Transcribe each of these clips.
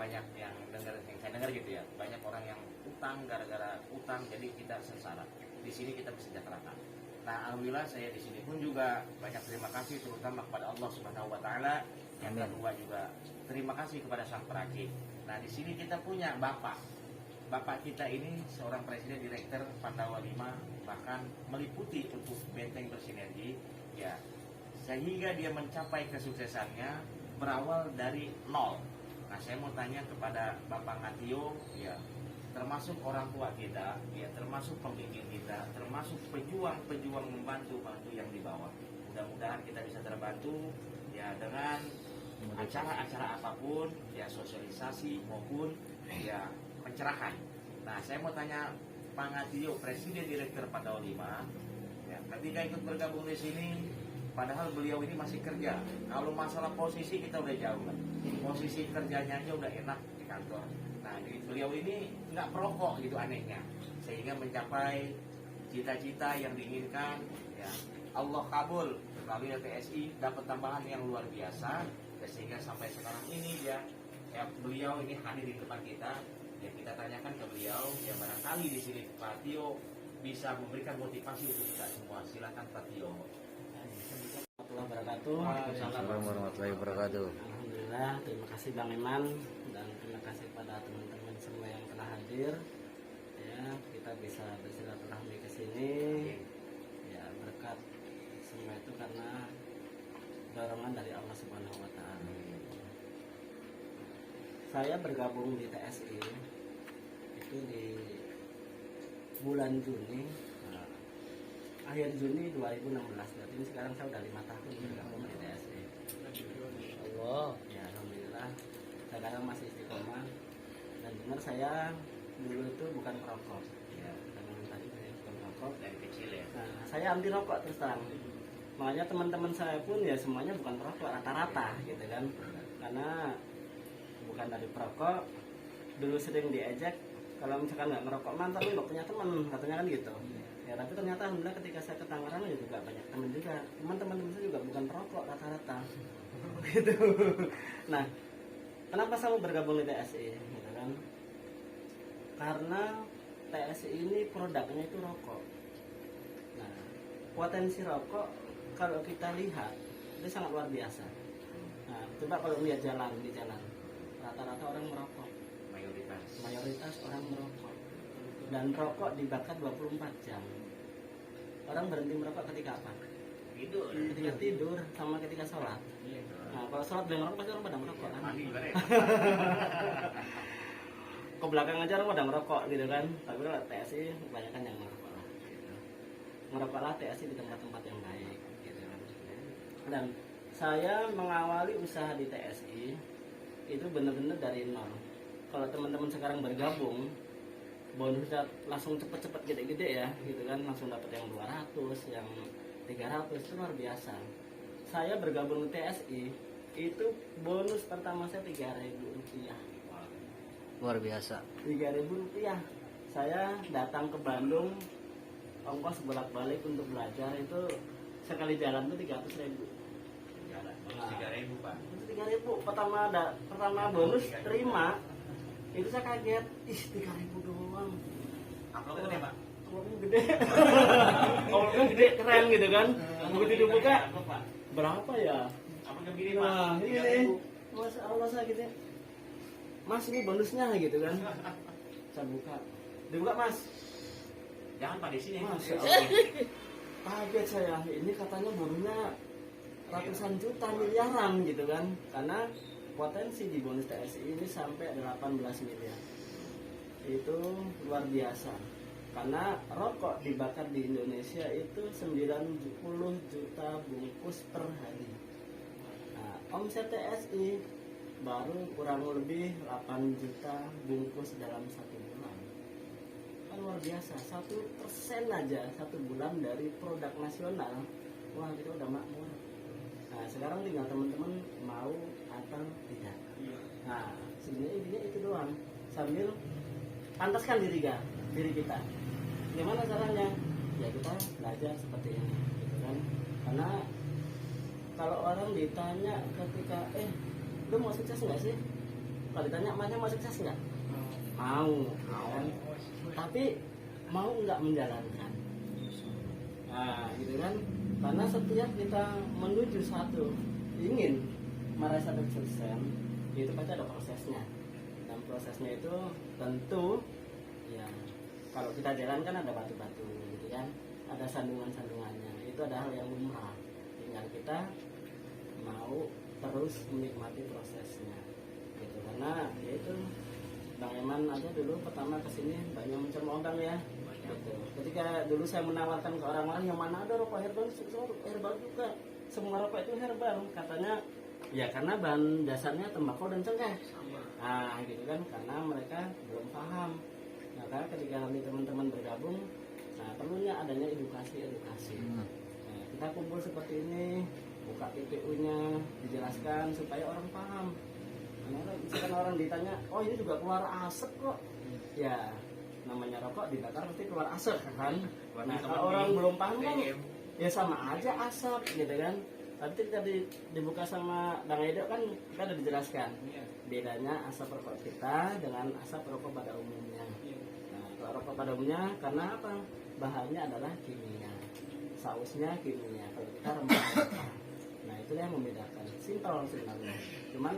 banyak yang saya dengar gitu ya, banyak orang yang utang, gara-gara utang jadi kita sengsara. Di sini kita mesejahterakan. Nah, alhamdulillah saya di sini pun juga banyak terima kasih terutama kepada Allah Subhanahu wa taala. Yang kedua juga terima kasih kepada sang peracik. Nah, di sini kita punya Bapak kita ini seorang presiden direktur Pandawa 5, bahkan meliputi untuk Benteng Bersinergi ya. Sehingga dia mencapai kesuksesannya berawal dari nol. Nah, saya mau tanya kepada Bapak Ngatio ya, termasuk orang tua kita, ya termasuk pemimpin kita, termasuk pejuang-pejuang membantu yang di bawah. Mudah-mudahan kita bisa terbantu ya dengan acara-acara apapun, ya sosialisasi maupun ya pencerahan. Nah, saya mau tanya Pak Ngatio, Presiden Direktur Pandawa 5, ya, ketika ikut bergabung di sini, padahal beliau ini masih kerja. Kalau masalah posisi kita udah jauh kan. Posisi kerjanya aja udah enak di kantor. Nah, beliau ini nggak perokok gitu anehnya, sehingga mencapai cita-cita yang diinginkan. Ya, Allah kabul melalui TSI dapat tambahan yang luar biasa, sehingga sampai sekarang ini ya beliau ini hadir di depan kita. Ya, kita tanyakan ke beliau, ya barangkali di sini Pak Tio bisa memberikan motivasi untuk kita semua. Silakan Pak Tio. Assalamualaikum warahmatullahi wabarakatuh. Alhamdulillah, terima kasih Bang Iman dan terima kasih pada teman-teman semua yang telah hadir. Ya, kita bisa bersilaturahmi ke sini. Ya, berkat semua itu karena dorongan dari Allah Subhanahu wa taala. Saya bergabung di TSI itu di bulan Juni. Akhir Juni 2016, berarti ini sekarang saya udah 5 tahun bergabung di TSI. Allah. Ya, alhamdulillah sekarang masih istiqomah. Dan benar saya dulu itu bukan perokok. Ya, karena tadi saya bukan perokok Dari kecil ya. Nah, saya anti rokok terus terang. Makanya teman-teman saya pun ya semuanya bukan perokok rata-rata gitu kan. Karena bukan dari perokok. Dulu sering diejek kalau misalkan nggak ngerokok mantan lu nggak punya teman, katanya kan gitu. Ya, tapi ternyata alhamdulillah ketika saya ke Tangerang ya juga banyak teman juga. Teman-teman saya juga bukan perokok rata-rata. Gitu. Nah, kenapa saya bergabung di TSI gitu kan? Karena TSI ini produknya itu rokok. Nah, potensi rokok kalau kita lihat itu sangat luar biasa. Nah, coba kalau lihat di jalan rata-rata orang merokok. Mayoritas orang merokok. Dan rokok dibakar 24 jam. Orang berhenti merokok ketika apa? Tidur. Ketika tidur sama ketika sholat. Nah, kalau sholat dengan merokok pasti orang pada merokok kan? Ke belakang aja orang pada merokok gitu kan. Tapi kalau TSI kebanyakan yang merokok lah. Gitu. Merokoklah TSI di tempat-tempat yang baik. Gitu kan. Dan saya mengawali usaha di TSI itu benar-benar dari nol. Kalau teman-teman sekarang bergabung, bonusnya langsung cepet-cepet gede-gede ya, gitu kan, langsung dapat yang 200, yang 300, itu luar biasa. Saya bergabung di TSI, itu bonus pertama saya Rp3.000. Luar biasa. Rp3.000. Saya datang ke Bandung, ongkos bolak-balik untuk belajar itu sekali jalan tuh 300.000. Jalan, bonus 3.000 Pak. Itu 3.000. Pertama bonus terima. Itu saya kaget, 3.000 doang. Amplopnya gede Pak? Amplopnya gede. Amplopnya gede, keren gitu kan. Begitu dibuka, berapa ya? Apa yang gini Pak? Nah, ini Masya Allah saya gitu. Mas, ini bonusnya gitu kan. Saya buka. Dibuka Mas. Jangan Pak di sini. Masya Allah. Kaget saya. Ini katanya bonusnya ratusan juta, miliaran gitu kan. Karena potensi di bonus TSI ini sampai 18 miliar. Itu luar biasa. Karena rokok dibakar di Indonesia itu 90 juta bungkus per hari. Nah, omset TSI baru kurang lebih 8 juta bungkus dalam 1 bulan. Kan luar biasa. 1% aja 1 bulan dari produk nasional. Wah, kita udah makmur. Nah, sekarang tinggal teman-teman mau atau tidak. Nah, sebenarnya intinya itu doang. Sambil pantaskan diri kita. Gimana caranya? Ya kita belajar seperti ini, gitu kan? Karena kalau orang ditanya ketika, lu mau sukses nggak sih? Kalau ditanya mana mau sukses nggak? Mau, ya kan? Tapi mau nggak menjalankan? Nah, gitu kan? Karena setiap kita menuju satu ingin meraih satu sukses, itu pasti ada prosesnya. Dan prosesnya itu tentu ya kalau kita jalan kan ada batu-batu, gitu kan? Ada sandungan-sandungannya. Itu ada hal yang lumrah. Tinggal kita mau terus menikmati prosesnya, gitu. Karena ya itu Bang Eman aja dulu pertama kesini banyak mencemooh ya. Gitu. Ketika dulu saya menawarkan ke orang-orang yang mana ada rokok herbal, herbal juga. Semua rokok itu herbal, katanya ya karena bahan dasarnya tembakau dan cengkeh. Nah, gitu kan, karena mereka belum paham. Nah, karena ketika nanti teman-teman bergabung, nah perlunya adanya edukasi. Nah, kita kumpul seperti ini, buka PPU-nya, dijelaskan supaya orang paham. Karena misalkan orang ditanya, oh ini juga keluar asap kok. Ya, namanya rokok dibakar pasti keluar asap kan. Nah, kalau orang belum paham kan ya sama aja asap gitu kan. Tapi ketika dibuka sama Bang Edo kan kita udah dijelaskan bedanya asap rokok kita dengan asap rokok pada umumnya. Nah, kalau rokok pada umumnya karena apa? Bahannya adalah kimia, sausnya kimia. Kalau kita rempah, nah itu yang membedakan. Simpel sebenarnya. Cuman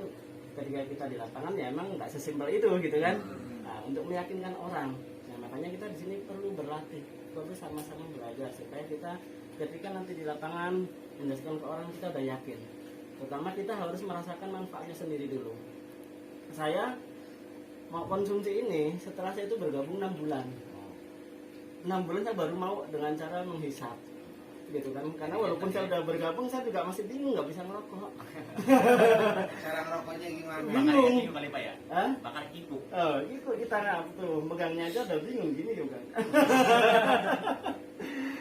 ketika kita di lapangan ya emang nggak sesimpel itu gitu kan. Nah, untuk meyakinkan orang. Nah, makanya kita di sini perlu berlatih, perlu sama-sama belajar supaya kita ketika nanti di lapangan menjelaskan ke orang kita udah yakin. Pertama kita harus merasakan manfaatnya sendiri dulu. Saya mau konsumsi ini setelah saya itu bergabung 6 bulan. 6 bulan saya baru mau dengan cara menghisap. Gitu kan, karena walaupun saya udah bergabung saya juga masih bingung nggak bisa ngerokok. Cara ngerokoknya gimana? Bingung. Bakar kali Pak ya? Hah? Bakar kipuk. Oh, gitu kita nggak tuh megangnya aja udah bingung gini juga.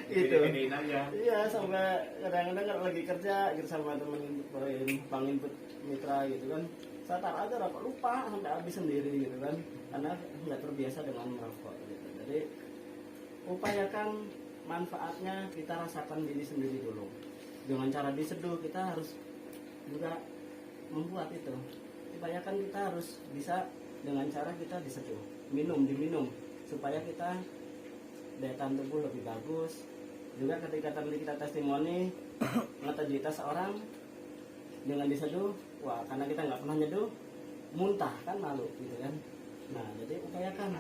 Itu. Beda-bedain aja. Iya, sampai kadang-kadang kalau lagi kerja gitu sama temen penginput mitra gitu kan, saya taruh aja rokok lupa sampai habis sendiri gitu kan, karena nggak terbiasa dengan merokok gitu. Jadi upayakan manfaatnya kita rasakan diri sendiri dulu. Dengan cara diseduh kita harus juga membuat itu. Upayakan kita harus bisa dengan cara kita diseduh, diminum supaya kita daya tahan tubuh lebih bagus. Juga ketika tadi kita testimoni ngetejita seorang dengan diseduh, wah karena kita nggak pernah nyeduh, muntah kan malu gitu kan. Nah jadi upayakan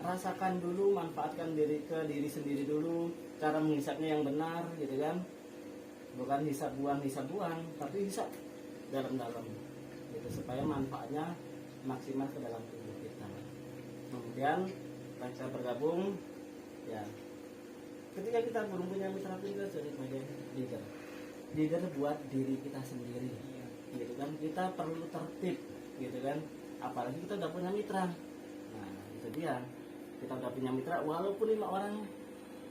rasakan dulu, manfaatkan diri sendiri dulu, cara menghisapnya yang benar gitu kan, bukan hisap buang, tapi hisap dalam-dalam gitu supaya manfaatnya maksimal ke dalam tubuh kita. Kemudian kita bergabung ya, ketika kita belum punya mitra kita jadi sebagai leader buat diri kita sendiri gitu kan. Kita perlu tertib gitu kan, apalagi kita udah punya mitra. Nah itu dia, kita udah punya mitra walaupun 5 orang,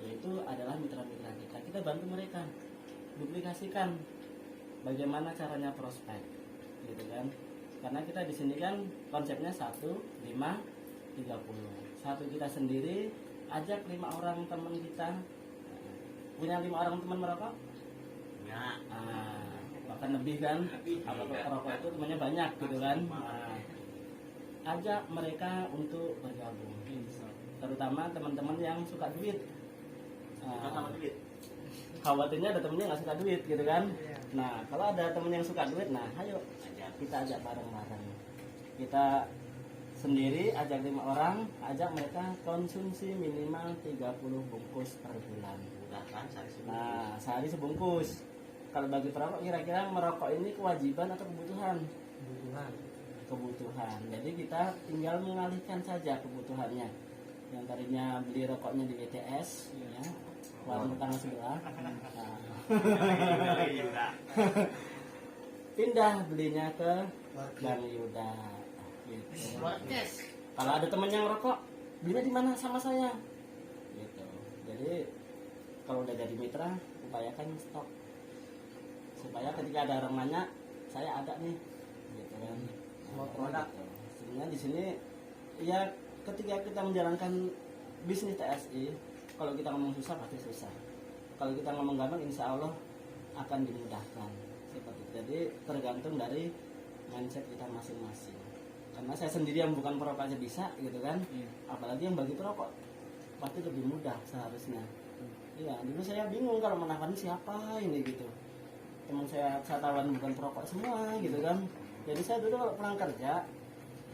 yaitu adalah mitra-mitra kita bantu mereka duplikasikan bagaimana caranya prospek gitu kan. Karena kita di sini kan konsepnya 1, 5, 30. Satu kita sendiri ajak 5 orang teman kita. Punya 5 orang teman merokok? Ya. Bahkan lebih kan. Kalau perokok itu temannya banyak gitu kan. Ajak mereka untuk bergabung. Terutama teman-teman yang suka duit. Sama duit. Khawatirnya ada temennya nggak suka duit gitu kan. Nah kalau ada temen yang suka duit, nah ayo kita ajak bareng-bareng. Kita sendiri ajak 5 orang, ajak mereka konsumsi minimal 30 bungkus per bulan. Udah kan sehari sebelum. Nah sehari sebungkus. Kalau bagi perokok kira-kira merokok ini kewajiban atau kebutuhan? Kebutuhan. Jadi kita tinggal mengalihkan saja kebutuhannya. Yang tadinya beli rokoknya di BTS ya, warung tetangga sebelah. Pindah belinya ke Bang Yuda gitu. Kalau ada temen yang rokok, belinya di mana sama saya gitu. Jadi kalau udah jadi mitra, upayakan stok supaya ketika ada orang nanya, saya ada nih gitu kan. Produk sebenarnya di sini ya, ketika kita menjalankan bisnis TSI, kalau kita ngomong susah pasti susah. Kalau kita ngomong gampang, insya Allah akan dimudahkan. Seperti itu. Jadi tergantung dari mindset kita masing-masing. karena saya sendiri yang bukan perokok aja bisa gitu kan, apalagi yang bagi perokok pasti lebih mudah seharusnya. Iya, dulu saya bingung kalau menawan siapa ini gitu. Teman saya tawan bukan perokok semua gitu kan. Jadi saya dulu pulang kerja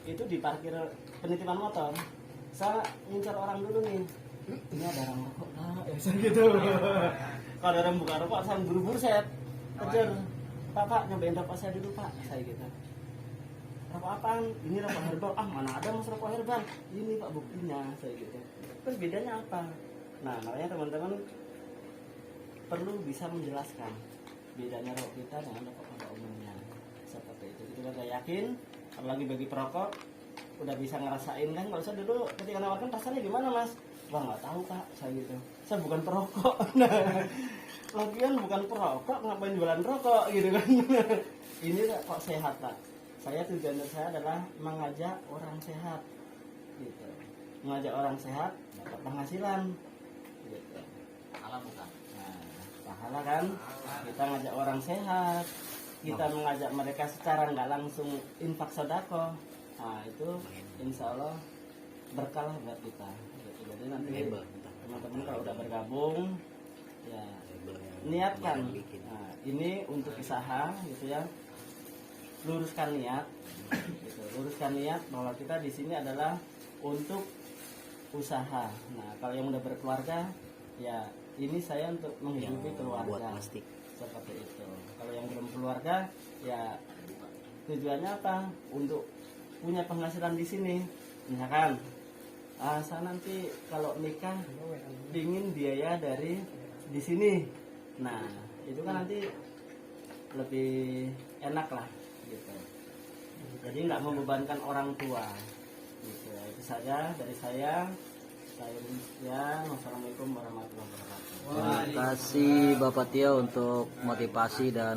itu di parkir penitipan motor, saya ngincar orang dulu nih, ini ada orang rokok ya saya gitu. Kalau ada orang buka rokok saya buru-buru saya kejar, pak nyobain rokok saya dulu pak, saya gitu. Rokok apaan? Ini rokok herbal. Ah mana ada mas rokok herbal? Ini pak buktinya, saya gitu. Terus bedanya apa? Nah makanya teman-teman perlu bisa menjelaskan bedanya rokok kita dengan rokok pada umumnya seperti itu. Kita udah yakin, apalagi bagi perokok udah bisa ngerasain kan. Kalau saya dulu ketika nawarkan rasanya gimana mas? Wah nggak tahu pak, saya gitu. Saya bukan perokok. Nah, lagian bukan perokok ngapain jualan rokok gitu kan. Ini kok sehat pak. Saya tujuan saya adalah mengajak orang sehat gitu. Mengajak orang sehat dapat penghasilan gitu. Alam bukan. Nah, pahala kan? Kita ngajak orang sehat, kita mengajak mereka secara nggak langsung infak sedekah. Nah itu insya Allah berkah lah buat kita. Gitu. Jadi nanti teman-teman kalau udah bergabung, ya niatkan. Nah, ini untuk usaha gitu ya. Luruskan niat, gitu. Luruskan niat bahwa kita di sini adalah untuk usaha. Nah kalau yang udah berkeluarga, ya ini saya untuk menghidupi keluarga. Seperti itu. Kalau yang belum keluarga, ya tujuannya apa? Untuk punya penghasilan di sini. Misalkan, saya nanti kalau nikah ingin biaya dari di sini. Nah, itu kan nanti lebih enak lah, gitu. Jadi nggak membebankan orang tua. Gitu. Itu saja dari saya. Ya, wassalamualaikum warahmatullahi wabarakatuh. Terima kasih Bapak Tio untuk motivasi dan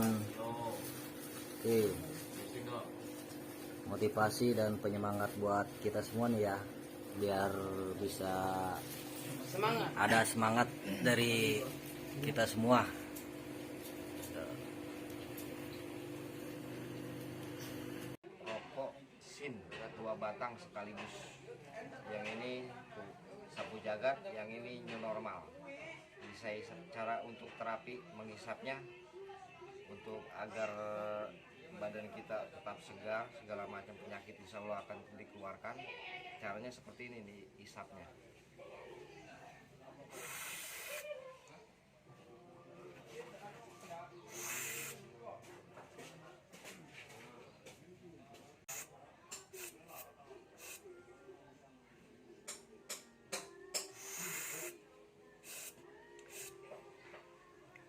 motivasi dan penyemangat buat kita semua nih ya, biar bisa ada semangat dari kita semua. Rokok Sin, ketua batang sekaligus. Yang ini sapu jagat, yang ini new normal. Jadi saya cara untuk terapi menghisapnya untuk agar badan kita tetap segar, segala macam penyakit insya Allah akan dikeluarkan. Caranya seperti ini dihisapnya.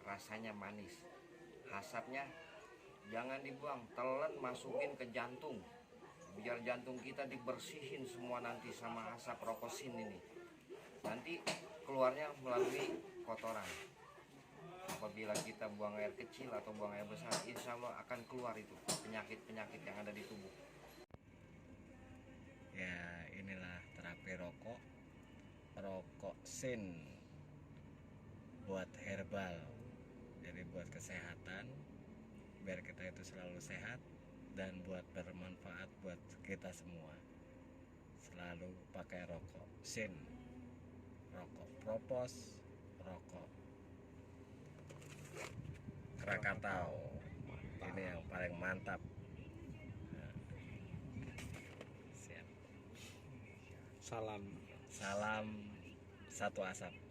Rasanya manis, asapnya jangan dibuang, telan masukin ke jantung biar jantung kita dibersihin semua nanti sama asap rokok Sin ini. Nanti keluarnya melalui kotoran. Apabila kita buang air kecil atau buang air besar, insya Allah akan keluar itu penyakit-penyakit yang ada di tubuh. Ya inilah terapi rokok Sin buat herbal, jadi buat kesehatan, biar kita itu selalu sehat dan buat bermanfaat buat kita semua. Selalu pakai rokok Sin, rokok Propos, rokok Krakatau, ini yang paling mantap. Siap. Salam satu asap.